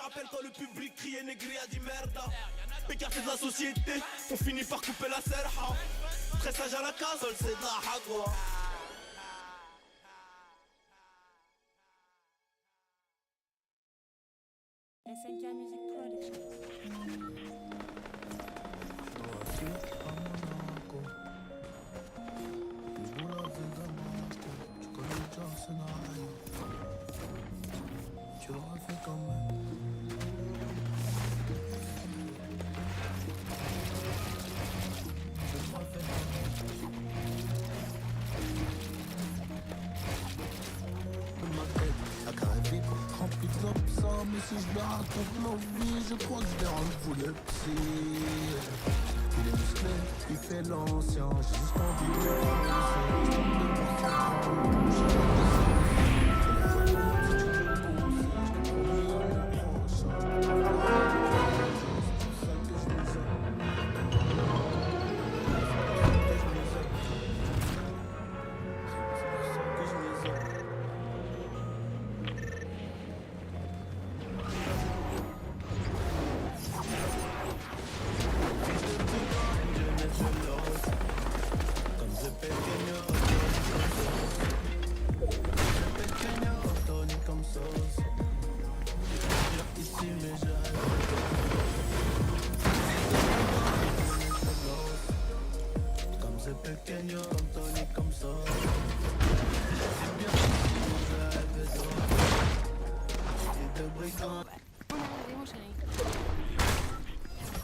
rappelle quand le public criait négria dit merda. Pécard c'est de la société, on finit par couper la serha. Très sage à la casole, c'est de la hagwa. SNK Music Production. Tu l'auras fait quand même. Tu l'auras fait quand même. Ma tête, ça carré vite, rempli de ça. Mais si je leur raconte nos vies, je crois que je vais rendre fou le psy. Il est musclé, il fait l'ancien. J'ai juste envie de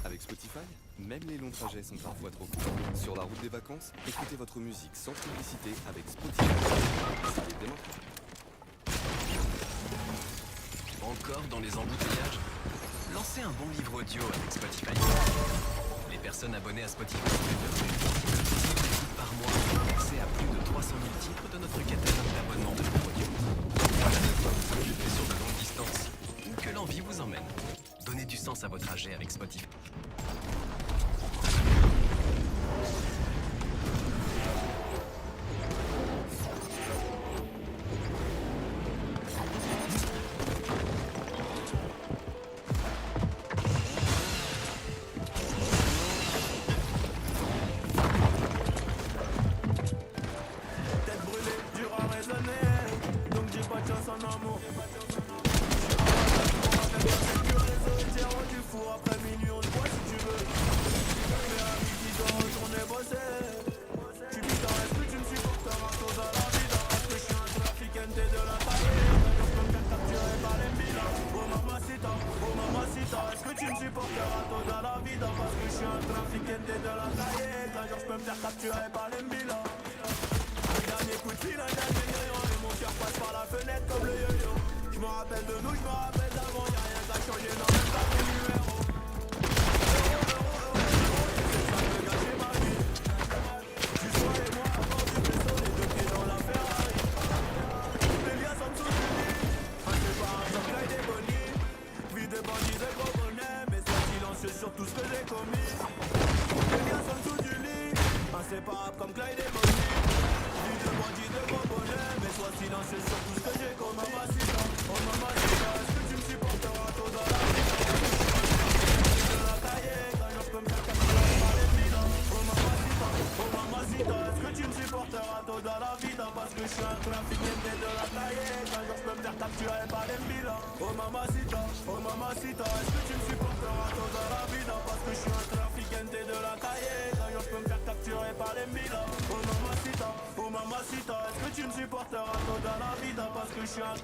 Avec Spotify, même les longs trajets sont parfois trop courts. Sur la route des vacances, écoutez votre musique sans publicité avec Spotify. C'est dès maintenant. Encore dans les embouteillages? Lancez un bon livre audio avec Spotify. Les personnes abonnées à Spotify par mois ont accès à plus de 300 000 titres de notre catalogue d'abonnements de livres audio. Voilà de quoi vous occuper sur de longues distances ou que l'envie vous emmène. Donnez du sens à vos trajets avec Spotify.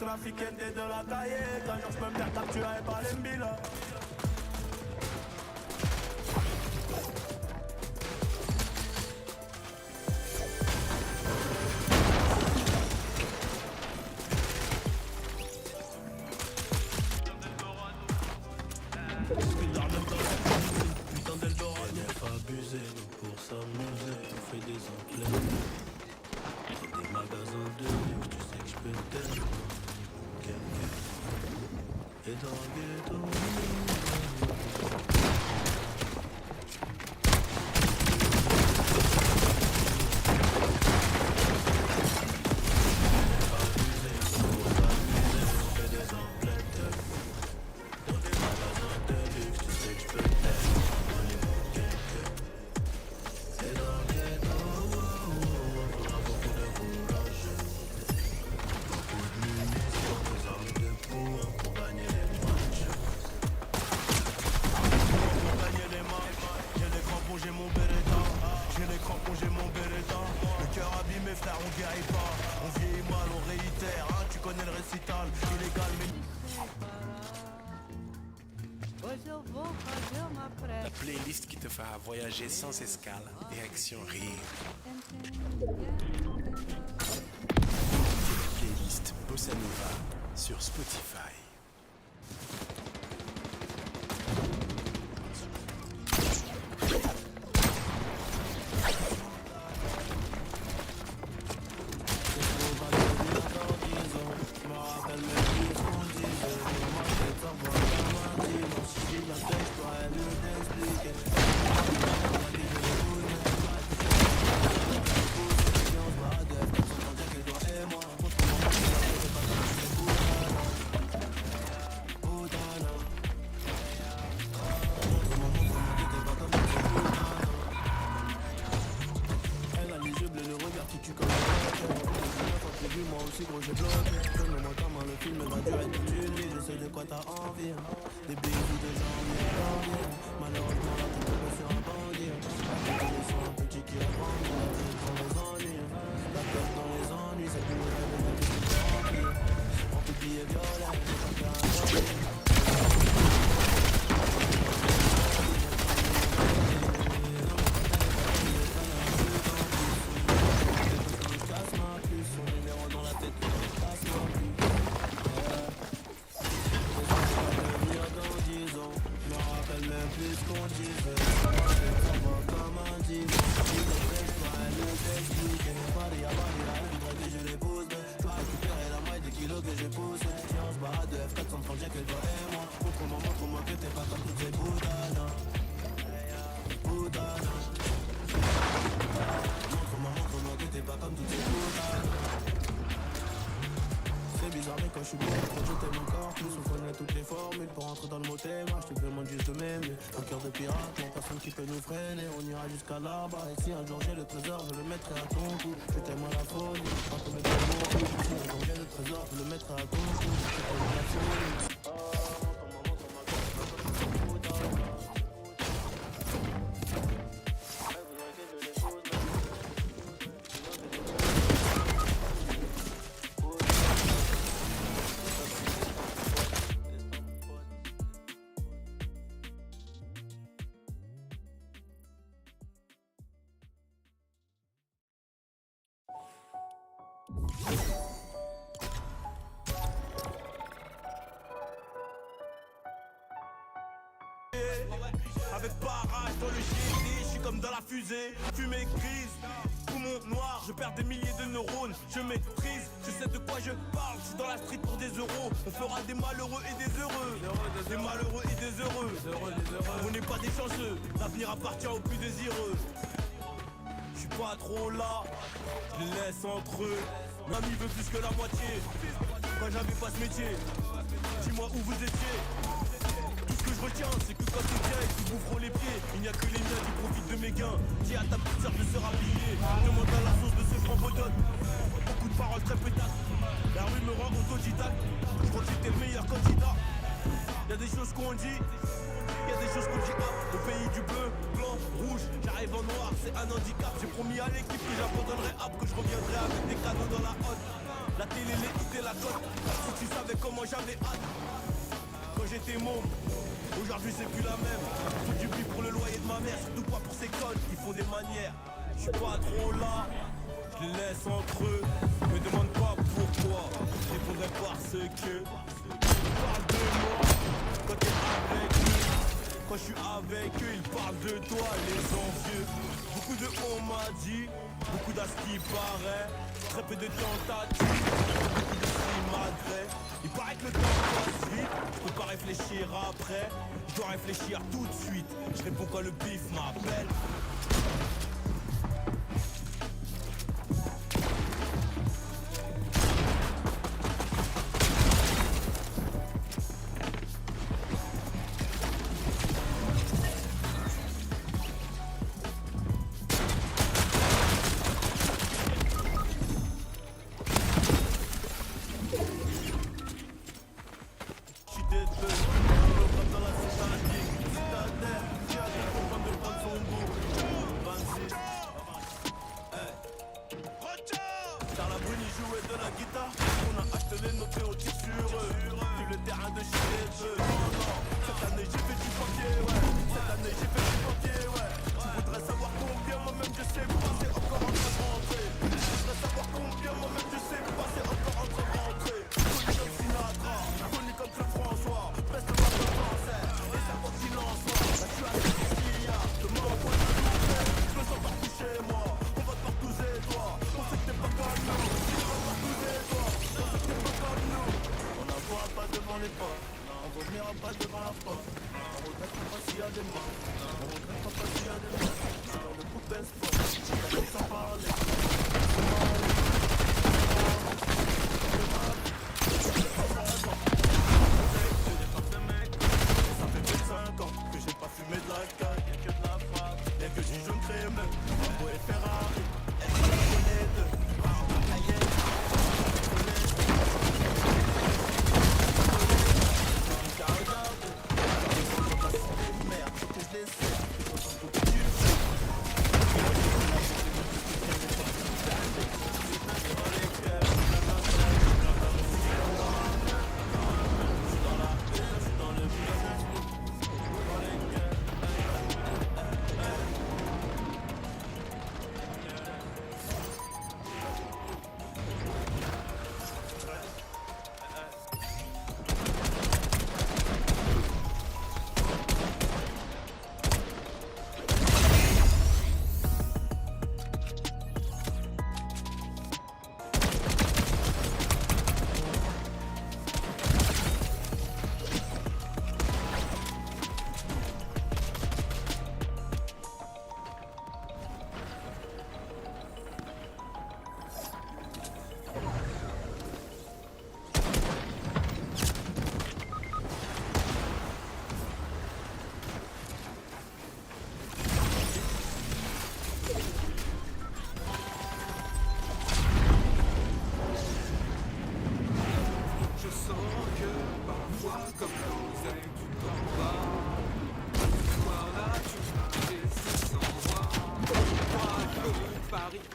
Trafiquante de la calle, quand je peux me faire capturer par les mbila. Putain d'Eldorado, faut pas abuser, donc pour s'amuser, on fait des emplettes. Des magasins de luxe, tu sais que je peux t'aider. Et dans le ghetto, on fait des emplettes. La playlist qui te fera voyager sans escale, direction rire. La playlist Bossa Nova sur Spotify. On ira jusqu'à là-bas. Et si un jour j'ai le trésor, je le mettrai à ton cou. Je t'aime à la folie, pas te mettre au bon. Si un jour j'ai le trésor, je le mettrai à ton cou. Je t'aime à la folie. Avec barrage dans le GD, je suis comme dans la fusée, fumée grise, poumon noir, je perds des milliers de neurones, je maîtrise, je sais de quoi je parle, je suis dans la street pour des euros, on fera des malheureux et des heureux, des malheureux et des heureux, on n'est pas des chanceux, l'avenir appartient aux plus désireux, je suis pas trop là, je les laisse entre eux, mamie veut plus que la moitié, moi j'avais pas ce métier, dis-moi où vous étiez. Ce que je retiens, c'est que quand t'es bien et qu'ils boufferont les pieds, il n'y a que les miens qui profitent de mes gains. Dis à ta petite sœur de se rhabiller, demande à la sauce de ce franc-bodonne. Beaucoup de paroles très pétasses, la rue me rend autodidacte. Je crois que j'étais le meilleur candidat. Y'a des choses qu'on dit, y'a des choses qu'on dit au pays du bleu, blanc, rouge, j'arrive en noir, c'est un handicap. J'ai promis à l'équipe que j'abandonnerai que je reviendrai avec des cadeaux dans la hotte. La télé, les hits et la cote, si tu savais comment j'avais hâte. Quand j'étais môme, aujourd'hui c'est plus la même. Tout du prix pour le loyer de ma mère, surtout pas pour ses codes, ils font des manières. Je suis pas trop là, je les laisse entre eux. Me demande pas pourquoi, je répondrai parce que ils parlent de moi quand t'es avec eux. Quand je suis avec eux, ils parlent de toi, les envieux. Beaucoup de on m'a dit, beaucoup d'à ce qui paraît. Très peu de tentatives, beaucoup de si malgré. Il paraît que le temps passe vite, je peux pas réfléchir après. Je dois réfléchir tout de suite, je réponds quand le bif m'appelle. Sur le terrain de chez eux. Cette année j'ai fait du fuck pas devant la porte. On regrette pas s'il y a des morts. On regrette pas s'il y a des morts. Je suis dans le groupe Esport. Sans parler. Ça fait 25 ans que j'ai pas fumé de la caille. Y'a que de la frappe, y'a que du jaune crème. Lambo et Ferrari, elle est les deux.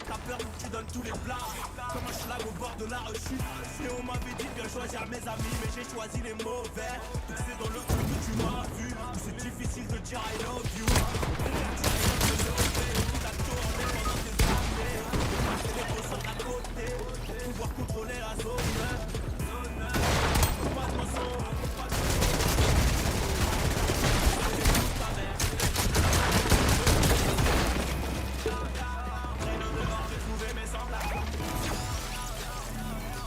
T'as peur donc tu donnes tous les plats. Comme un schlag au bord de la rechute. Et on m'avait dit de bien choisir mes amis, mais j'ai choisi les mauvais. Donc c'est dans le truc que tu m'as vu. Où c'est difficile de dire I love you. T'as tourné pendant des années. Passer les ressorts à côté. Pour pouvoir contrôler la zone. Pas de mensonge.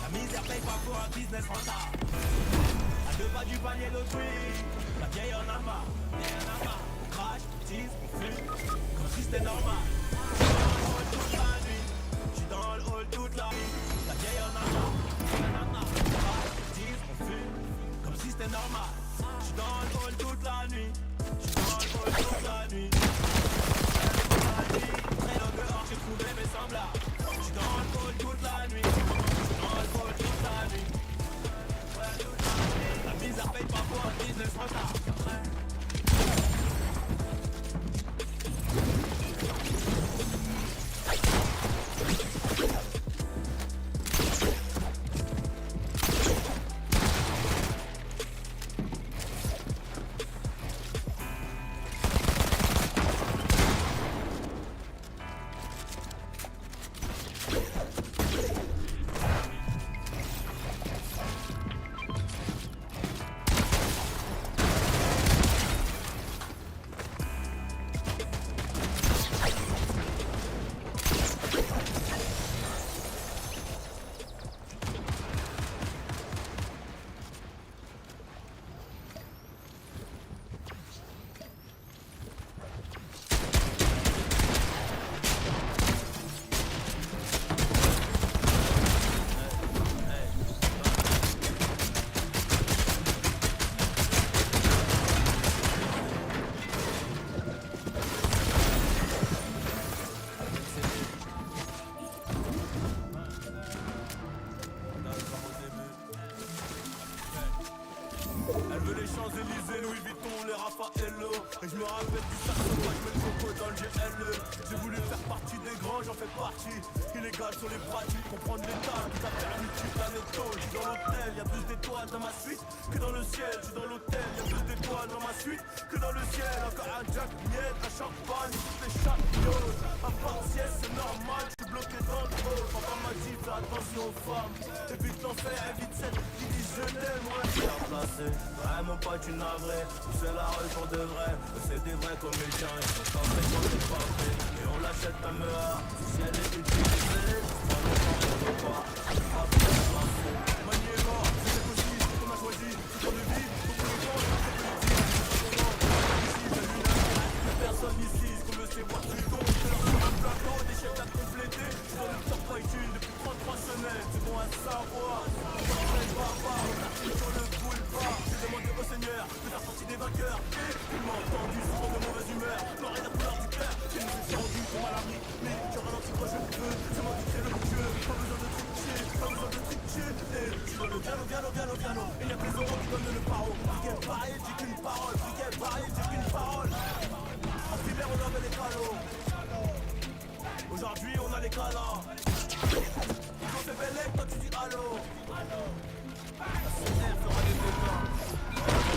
La misère paye pas pour un business rentable. À deux pas du panier d'autrui. La vieille en a marre. On crache, on tease, on fume. Comme si c'était normal. J'suis dans le hall toute la nuit. La vieille en a marre. On crache, on tease, on fume. Comme si c'était normal. J'suis dans le hall toute la nuit. J'suis dans le hall toute la nuit. Très dans dehors, j'ai trouvé mes semblables. J'suis dans le hall toute la nuit. La misère paye pas pour un business rentable. Elle veut les Champs-Élysées, Louis Vuitton, les Raffaello. Et je me rappelle du sac de moi, je mets le coco dans le GLE. J'ai voulu faire partie des grands, j'en fais partie. Illégal sur les pratiques, comprendre l'état qui t'a permis de tuer la netto. J'suis dans l'hôtel, y'a plus d'étoiles dans ma suite que dans le ciel. J'suis dans l'hôtel, y'a plus d'étoiles dans ma suite que dans le ciel. Encore un Jack Miette, un champagne, toutes les champions. À part sieste, c'est normal, j'suis bloqué dans le hall. Papa m'a dit, fais attention aux femmes. Évite l'enfer, évite celle qui dit je l'aime. Moi, j'ai placé, vraiment pas du navré. C'est la rue pour de vrai, c'est des vrais comédiens. Ils sont censés quand c'est pas fait. Et on l'achète même là, si elle est utilisée. On ne s'en pas, pas bien placé. Manier mort, c'est possible, on a choisi. C'est pour le vivre, pour le vivre. vainqueur. Il m'a entendu, souvent de mauvaise humeur. Noir et la couleur du cœur. J'ai nous ai rendu, tout mal à l'abri. Mais je ralentis quand je veux. C'est moi qui crée le jeu. Pas besoin de tricher, pas besoin de tricher. Et tu donnes le piano, piano, piano, piano. Il n'y a que les euros qui donnent le paro. Piquet pareil, j'ai qu'une parole. Piquet pareil, j'ai qu'une parole. En primaire, on avait les calos. Aujourd'hui, on a les calas. Quand c'est Bellec, toi tu dis allô. La CR fera des débats.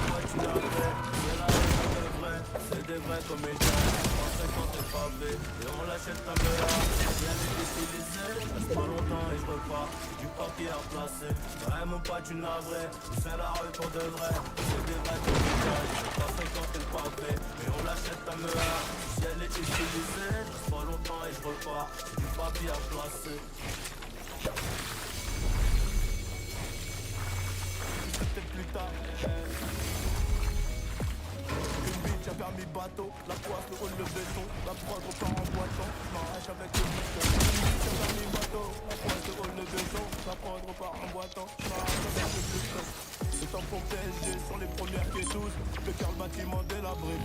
Moi tu l'avais. C'est la raison de vrai. C'est des vrais comédiens. 150 est pavé. Et on l'achète ta mère. Rien n'est stylisé. Je reste pas longtemps et je repars. Du papier à placer. Ouais mon pote tu n'avrais. C'est la rue pour de vrai. C'est des vrais comédiens. 150 est pavé. Et on l'achète ta mère. Si elle est utilisée, je reste pas longtemps et je repars. Du papier à placer. Peut-être plus tard. Une bitch a permis bateau. La poisse, le rôle, le béton. La prod repart en boitant. M'arrache avec le bouton. Une bitch a permis bateau. La poisse, le rôle, le béton. La prod repart en boitant. M'arrache avec le bouton. Le temps pour PSG sur les premières quêtous. Le cœur, le bâtiment délabré.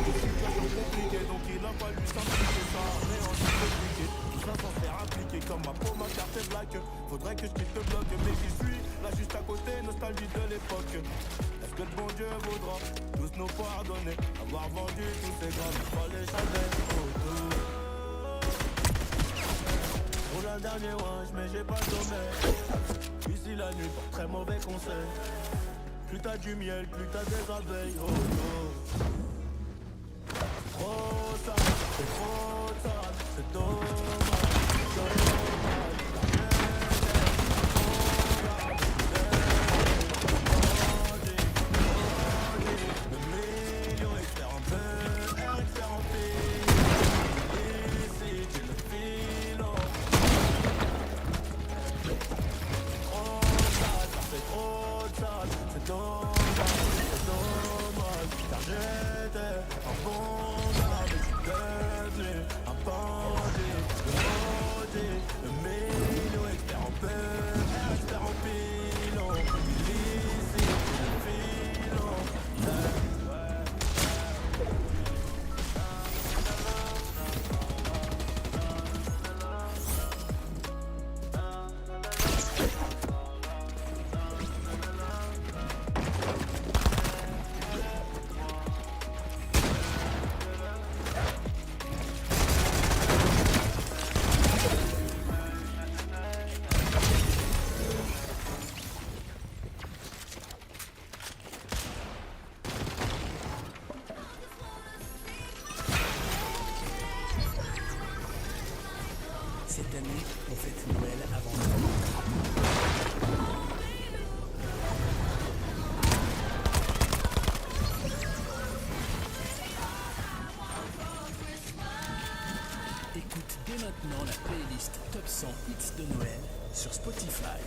Situation compliquée, donc il a fallu simplifier ça. Mais on s'est compliqué. Tout ça sans se faire impliquer. Comme ma peau, ma carte est black. Faudrait que je quitte le bloc, mais j'y suis. Là juste à côté, nostalgie de l'époque. Est-ce que le bon Dieu voudra tous nous pardonner? Avoir vendu tous ces grands, pas les chandelles autour. Pour le dernier wange, mais j'ai pas dormi. Ici la nuit, pour très mauvais conseil. Plus t'as du miel, plus t'as des abeilles. Oh oh. Trop tard, c'est trop tard, c'est dommage, le million expert en beurre, expert en pile. Ici, tu le filon. Trop tard, c'est dommage, car j'étais un bon gars, mais je suis devenu un bandit, le million expert en peur, expert en pilon, ici, le filon, Cette année, on fête Noël avant tout. Écoute dès maintenant la playlist Top 100 Hits de Noël sur Spotify.